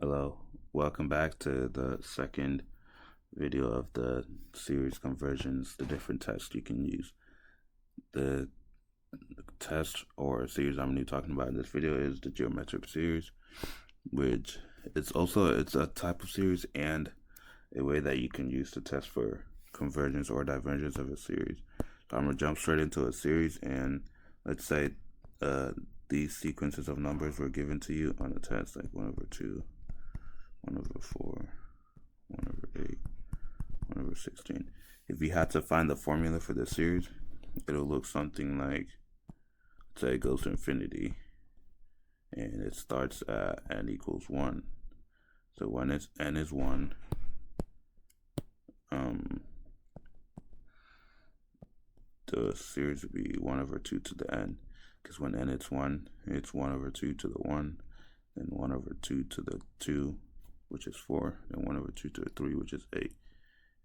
Hello, welcome back to the second video of the series conversions, the different tests you can use. The test or series I'm going to be talking about in this video is the geometric series, which it's a type of series and a way that you can use to test for convergence or divergence of a series. So I'm going to jump straight into a series, and let's say these sequences of numbers were given to you on a test, like 1/2, 1/4, 1/8, 1/16. If you had to find the formula for this series, it'll look something like, say it goes to infinity, and it starts at n equals 1. So when n is 1, the series would be 1/2 to the n, because when n is 1, it's 1/2 to the 1, then 1/2 to the 2, which is 4, and 1/2 to the 3, which is 8.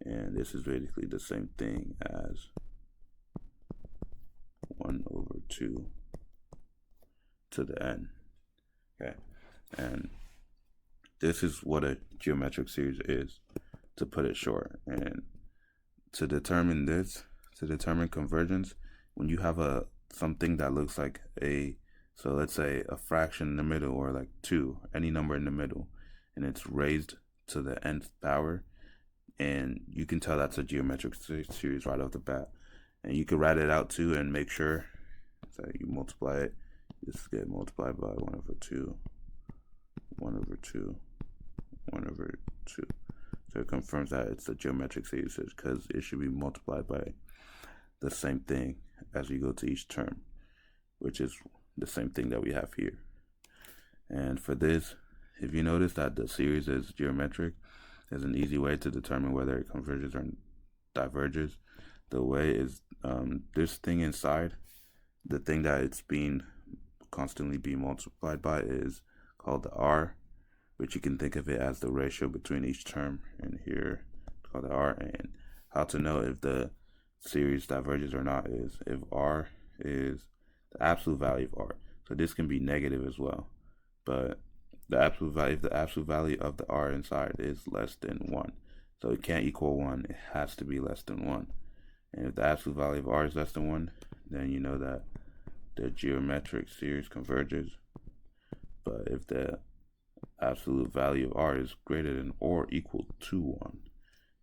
And this is basically the same thing as 1/2 to the n. Okay, and this is what a geometric series is, to put it short. And to determine convergence, when you have something that looks like so let's say a fraction in the middle, or like 2, any number in the middle, and it's raised to the nth power, and you can tell that's a geometric series right off the bat. And you can write it out too and make sure. So you multiply it, this get multiplied by 1/2, 1/2, 1/2. So it confirms that it's a geometric series, because it should be multiplied by the same thing as you go to each term, which is the same thing that we have here. And for this, if you notice that the series is geometric, there's an easy way to determine whether it converges or diverges. The way is this thing inside, the thing that it's constantly being multiplied by, is called the r, which you can think of it as the ratio between each term, and here it's called the r. And how to know if the series diverges or not is if r is the absolute value of r. So this can be negative as well, but if the absolute value of the r inside is less than 1, so it can't equal 1, it has to be less than 1. And if the absolute value of r is less than 1, then you know that the geometric series converges. But if the absolute value of r is greater than or equal to 1,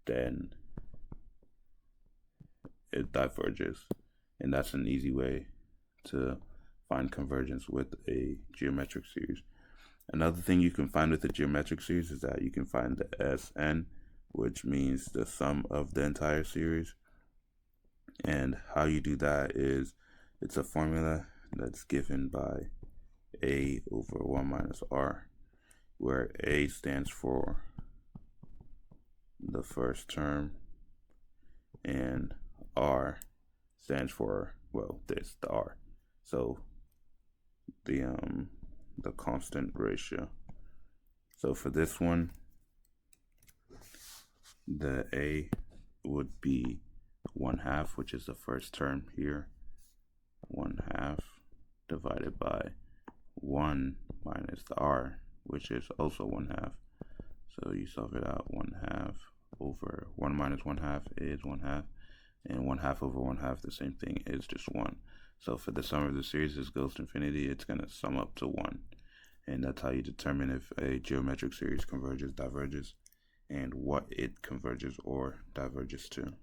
then it diverges. And that's an easy way to find convergence with a geometric series. Another thing you can find with a geometric series is that you can find the Sn, which means the sum of the entire series. And how you do that is, it's a formula that's given by a over 1 minus r, where a stands for the first term and r stands for, well, this, the r. So the constant ratio. So for this one, the a would be 1/2, which is the first term here, 1/2 divided by 1 minus the r, which is also 1/2. So you solve it out, 1/2 over 1 minus 1/2 is 1/2, and 1/2 over 1/2, the same thing, is just 1. So for the sum of the series, this goes to infinity, it's going to sum up to 1. And that's how you determine if a geometric series converges, diverges, and what it converges or diverges to.